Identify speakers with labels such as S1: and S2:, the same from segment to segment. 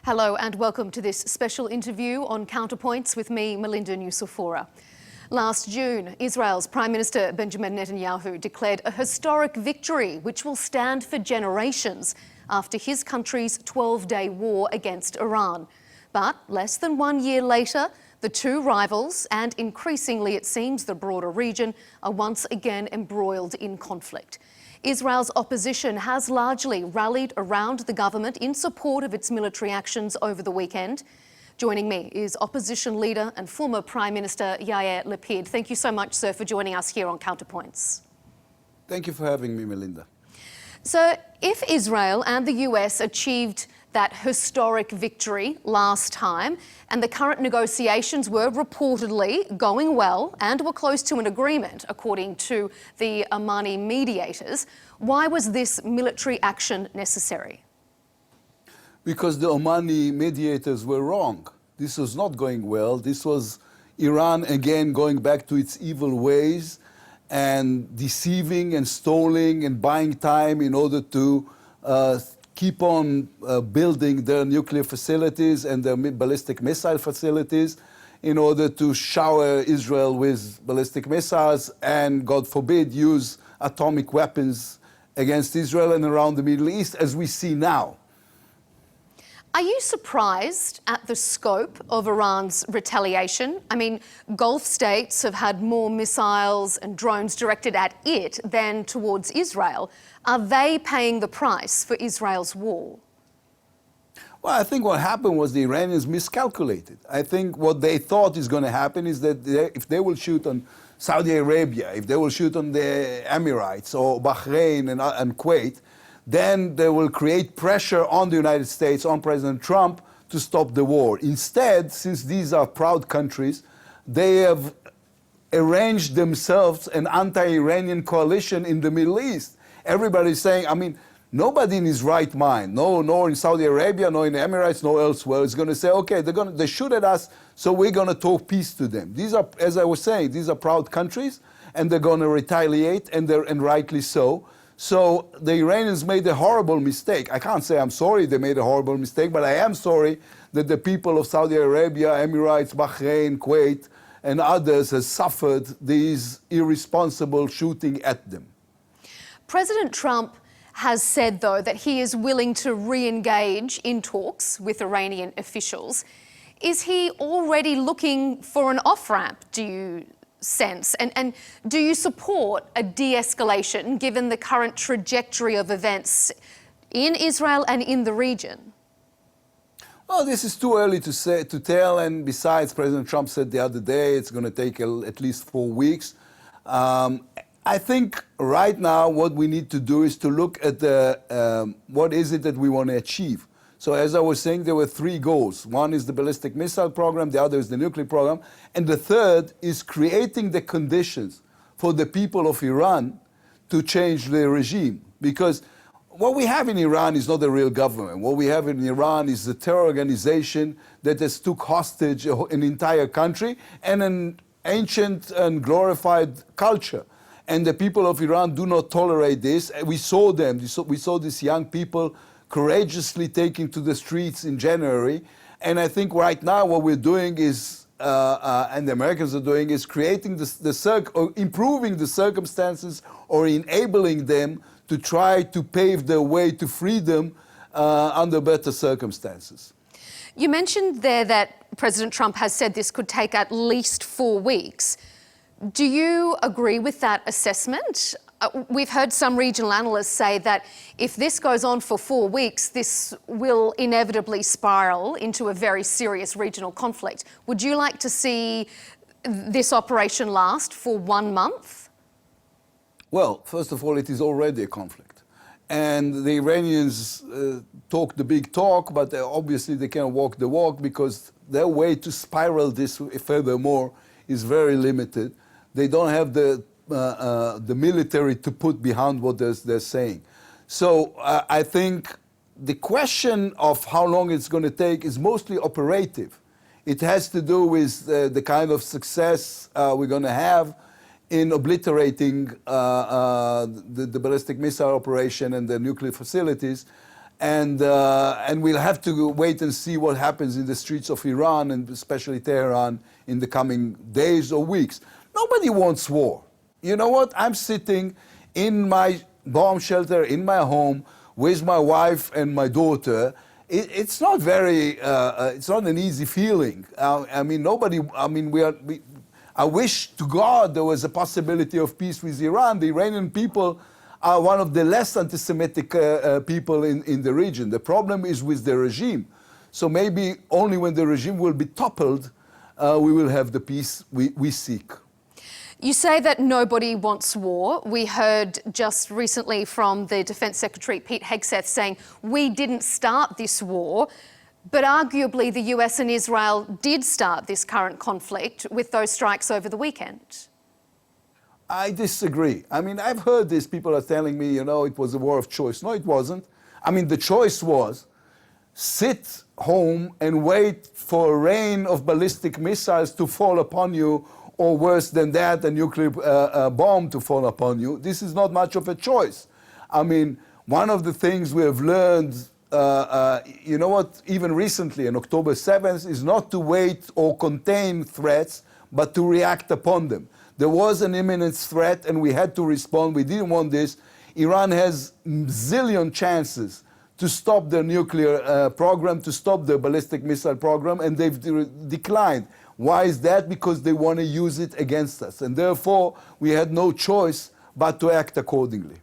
S1: Hello and welcome to this special interview on Counterpoints with me, Melinda Nusufora. Last June, Israel's Prime Minister Benjamin Netanyahu declared a historic victory which will stand for generations after his country's 12-day war against Iran. But less than 1 year later, the two rivals, and increasingly it seems the broader region, are once again embroiled in conflict. Israel's opposition has largely rallied around the government in support of its military actions over the weekend. Joining me is opposition leader and former Prime Minister Yair Lapid. Thank you so much, sir, for joining us here on Counterpoints.
S2: Thank you for having me, Melinda.
S1: So, if Israel and the US achieved that historic victory last time, and the current negotiations were reportedly going well and were close to an agreement, according to the Omani mediators, why was this military action necessary?
S2: Because the Omani mediators were wrong. This was not going well. This was Iran again going back to its evil ways and deceiving and stalling and buying time in order to keep on building their nuclear facilities and their ballistic missile facilities in order to shower Israel with ballistic missiles and, God forbid, use atomic weapons against Israel and around the Middle East, as we see now.
S1: Are you surprised at the scope of Iran's retaliation? I mean, Gulf states have had more missiles and drones directed at it than towards Israel. Are they paying the price for Israel's war?
S2: Well, I think what happened was the Iranians miscalculated. I think what they thought is going to happen is that if they will shoot on Saudi Arabia, if they will shoot on the Emirates or Bahrain and Kuwait, then they will create pressure on the United States, on President Trump, to stop the war. Instead, since these are proud countries, they have arranged themselves an anti-Iranian coalition in the Middle East. Everybody's saying, I mean, nobody in his right mind, nor in Saudi Arabia, nor in the Emirates, nor elsewhere, is going to say, okay, they shoot at us, so we're going to talk peace to them. These are, as I was saying, these are proud countries, and they're going to retaliate, and rightly so. So the Iranians made a horrible mistake. I can't say I'm sorry they made a horrible mistake, but I am sorry that the people of Saudi Arabia, Emirates, Bahrain, Kuwait, and others have suffered these irresponsible shooting at them.
S1: President Trump has said, though, that he is willing to re-engage in talks with Iranian officials. Is he already looking for an off-ramp, do you sense? And do you support a de-escalation given the current trajectory of events in Israel and in the region?
S2: Well, this is too early to tell, and besides, President Trump said the other day it's going to take at least 4 weeks. I think right now what we need to do is to look at what is it that we want to achieve. So as I was saying, there were 3 goals. One is the ballistic missile program, the other is the nuclear program, and the third is creating the conditions for the people of Iran to change the regime. Because what we have in Iran is not a real government. What we have in Iran is a terror organization that has took hostage an entire country and an ancient and glorified culture. And the people of Iran do not tolerate this. We saw them. We saw these young people courageously taking to the streets in January. And I think right now what we're doing is, and the Americans are doing, is creating or improving the circumstances or enabling them to try to pave their way to freedom under better circumstances.
S1: You mentioned there that President Trump has said this could take at least 4 weeks. Do you agree with that assessment? We've heard some regional analysts say that if this goes on for 4 weeks, this will inevitably spiral into a very serious regional conflict. Would you like to see this operation last for 1 month?
S2: Well, first of all, it is already a conflict. And the Iranians talk the big talk, but obviously they can't walk the walk because their way to spiral this furthermore is very limited. They don't have the military to put behind what they're saying. So I think the question of how long it's going to take is mostly operative. It has to do with the kind of success we're going to have in obliterating the ballistic missile operation and the nuclear facilities. And we'll have to wait and see what happens in the streets of Iran, and especially Tehran, in the coming days or weeks. Nobody wants war. You know what? I'm sitting in my bomb shelter, in my home, with my wife and my daughter. It's not it's not an easy feeling. I wish to God there was a possibility of peace with Iran. The Iranian people are one of the less anti-Semitic people in the region. The problem is with the regime. So maybe only when the regime will be toppled, we will have the peace we seek.
S1: You say that nobody wants war. We heard just recently from the Defence Secretary Pete Hegseth saying, we didn't start this war, but arguably the US and Israel did start this current conflict with those strikes over the weekend.
S2: I disagree. I mean, I've heard this, people are telling me, it was a war of choice. No, it wasn't. I mean, the choice was sit home and wait for a rain of ballistic missiles to fall upon you, or worse than that, a nuclear bomb to fall upon you. This is not much of a choice. I mean, one of the things we have learned, even recently, on October 7th, is not to wait or contain threats, but to react upon them. There was an imminent threat, and we had to respond. We didn't want this. Iran has zillion chances to stop their nuclear program, to stop their ballistic missile program, and they've declined. Why is that? Because they want to use it against us. And therefore, we had no choice but to act accordingly.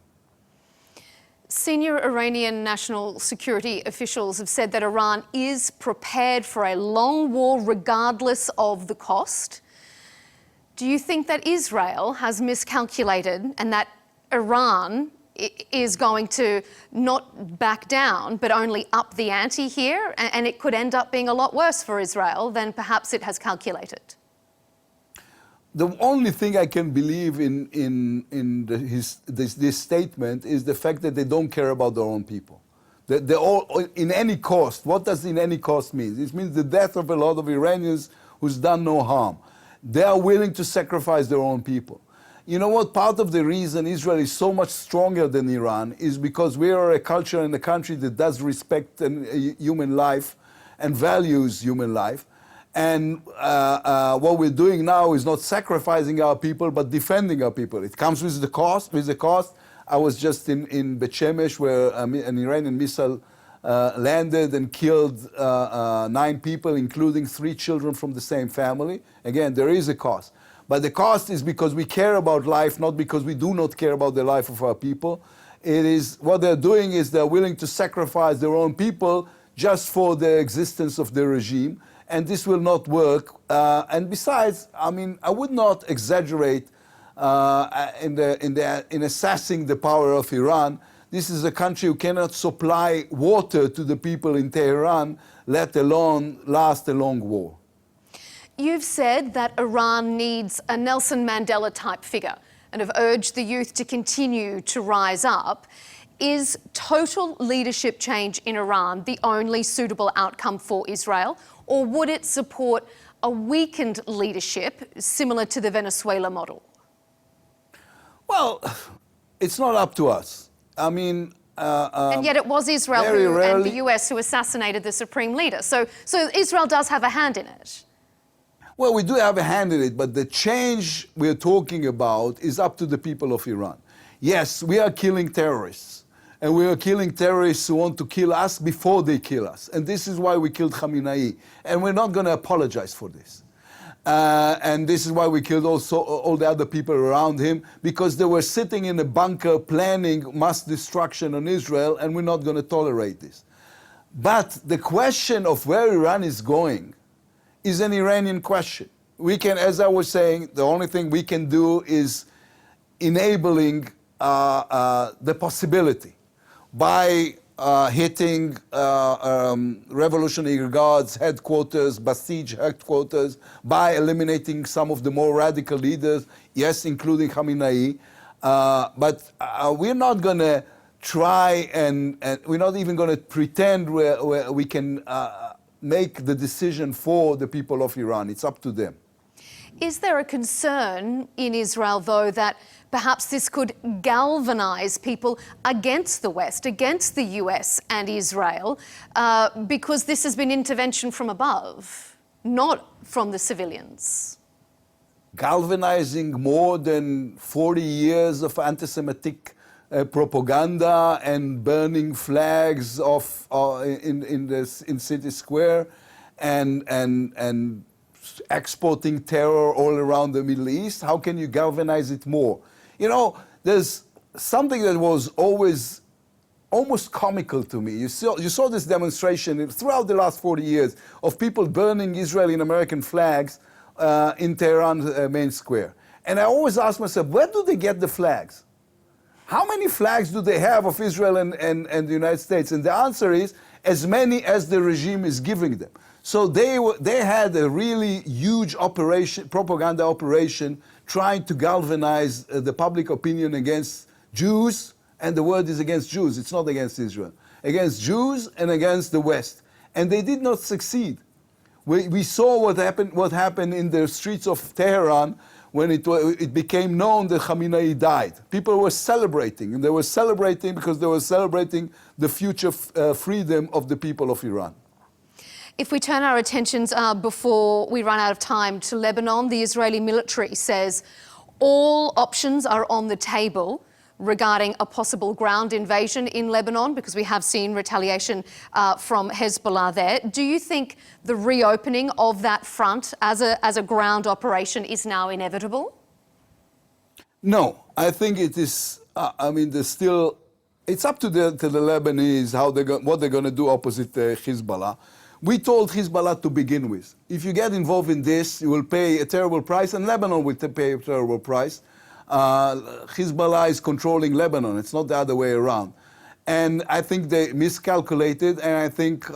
S1: Senior Iranian national security officials have said that Iran is prepared for a long war regardless of the cost. Do you think that Israel has miscalculated and that Iran is going to not back down, but only up the ante here, and it could end up being a lot worse for Israel than perhaps it has calculated?
S2: The only thing I can believe in this statement is the fact that they don't care about their own people. That they all, in any cost. What does in any cost mean? It means the death of a lot of Iranians who's done no harm. They are willing to sacrifice their own people. You know what? Part of the reason Israel is so much stronger than Iran is because we are a culture and a country that does respect human life and values human life. And what we're doing now is not sacrificing our people, but defending our people. It comes with the cost. I was just in Bet Shemesh, where an Iranian missile landed and killed 9 people, including 3 children from the same family. Again, there is a cost. But the cost is because we care about life, not because we do not care about the life of our people. It is what they're doing is they're willing to sacrifice their own people just for the existence of the regime, and this will not work. And besides, I mean, I would not exaggerate in assessing the power of Iran. This is a country who cannot supply water to the people in Tehran, let alone last a long war.
S1: You've said that Iran needs a Nelson Mandela-type figure and have urged the youth to continue to rise up. Is total leadership change in Iran the only suitable outcome for Israel, or would it support a weakened leadership similar to the Venezuela model?
S2: Well, it's not up to us. I mean...
S1: and yet it was Israel and the US who assassinated the Supreme Leader. So Israel does have a hand in it.
S2: Well, we do have a hand in it, but the change we're talking about is up to the people of Iran. Yes, we are killing terrorists, and we are killing terrorists who want to kill us before they kill us. And this is why we killed Khamenei, and we're not going to apologize for this. And this is why we killed also all the other people around him, because they were sitting in a bunker planning mass destruction on Israel, and we're not going to tolerate this. But the question of where Iran is going is an Iranian question. We can, as I was saying, the only thing we can do is enabling the possibility by hitting Revolutionary Guards headquarters, Basij headquarters, by eliminating some of the more radical leaders, yes, including Khamenei. But we're not going to try and we're not even going to pretend we can make the decision for the people of Iran. It's up to them.
S1: Is there a concern in Israel, though, that perhaps this could galvanise people against the West, against the US and Israel, because this has been intervention from above, not from the civilians.
S2: Galvanizing more than 40 years of anti-Semitic propaganda and burning flags in City Square and exporting terror all around the Middle East. How can you galvanize it more? You know, there's something that was always almost comical to me. You saw this demonstration throughout the last 40 years of people burning Israeli and American flags in Tehran main square. And I always ask myself, where do they get the flags? How many flags do they have of Israel and the United States? And the answer is as many as the regime is giving them. So they had a really huge propaganda operation, trying to galvanize the public opinion against Jews, and the word is against Jews, it's not against Israel, against Jews and against the West. And they did not succeed. We saw what happened in the streets of Tehran when it became known that Khamenei died. People were celebrating, and they were celebrating because they were celebrating the future freedom of the people of Iran.
S1: If we turn our attentions before we run out of time to Lebanon, the Israeli military says all options are on the table regarding a possible ground invasion in Lebanon, because we have seen retaliation from Hezbollah there. Do you think the reopening of that front as a ground operation is now inevitable?
S2: No, I think it is. I mean, there's still. It's up to the Lebanese what they're going to do opposite Hezbollah. We told Hezbollah to begin with, if you get involved in this, you will pay a terrible price, and Lebanon will pay a terrible price. Hezbollah is controlling Lebanon. It's not the other way around. And I think they miscalculated, and I think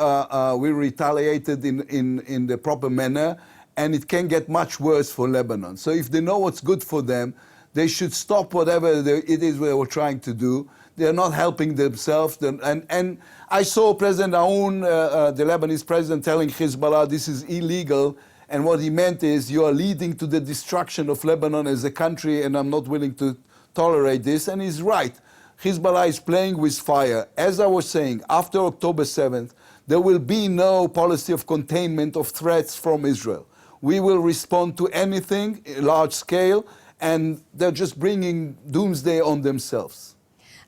S2: we retaliated in the proper manner, and it can get much worse for Lebanon. So if they know what's good for them, they should stop whatever it is they were trying to do. They're not helping themselves. And I saw President Aoun, the Lebanese president, telling Hezbollah this is illegal. And what he meant is, you are leading to the destruction of Lebanon as a country, and I'm not willing to tolerate this. And he's right. Hezbollah is playing with fire. As I was saying, after October 7th, there will be no policy of containment of threats from Israel. We will respond to anything large scale, and they're just bringing doomsday on themselves.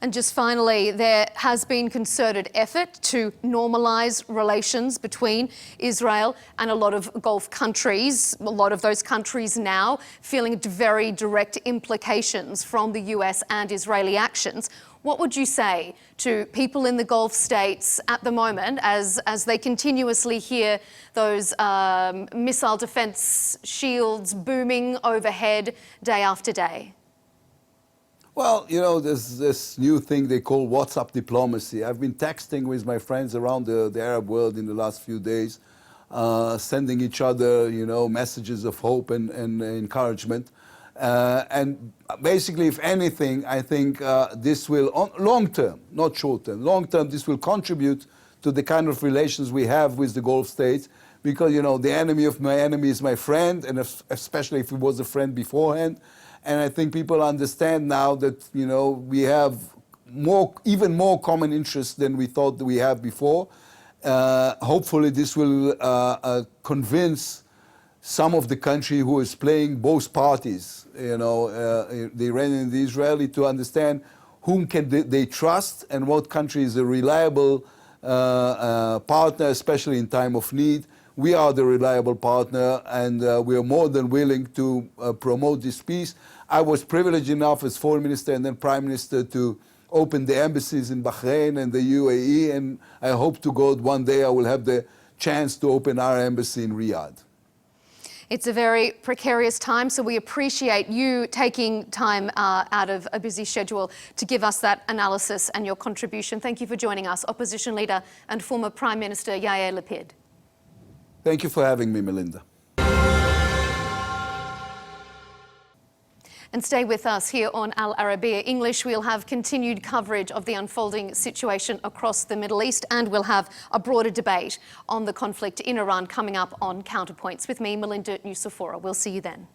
S1: And just finally, there has been concerted effort to normalise relations between Israel and a lot of Gulf countries. A lot of those countries now feeling very direct implications from the US and Israeli actions. What would you say to people in the Gulf states at the moment as they continuously hear those missile defence shields booming overhead day after day?
S2: Well, you know, there's this new thing they call WhatsApp diplomacy. I've been texting with my friends around the Arab world in the last few days, sending each other, you know, messages of hope and encouragement. And basically, if anything, I think this will, long term, not short term, long term, this will contribute to the kind of relations we have with the Gulf states, because, you know, the enemy of my enemy is my friend, and especially if he was a friend beforehand. And I think people understand now that, you know, we have even more common interests than we thought that we have before. Hopefully this will convince some of the country who is playing both parties, you know, the Iranian and the Israeli, to understand whom can they trust and what country is a reliable partner, especially in time of need. We are the reliable partner, and we are more than willing to promote this peace. I was privileged enough as Foreign Minister and then Prime Minister to open the embassies in Bahrain and the UAE, and I hope to God one day I will have the chance to open our embassy in Riyadh.
S1: It's a very precarious time, so we appreciate you taking time out of a busy schedule to give us that analysis and your contribution. Thank you for joining us, Opposition Leader and former Prime Minister Yair Lapid.
S2: Thank you for having me, Melinda.
S1: And stay with us here on Al Arabiya English. We'll have continued coverage of the unfolding situation across the Middle East, and we'll have a broader debate on the conflict in Iran coming up on Counterpoints with me, Melinda Nusafora. We'll see you then.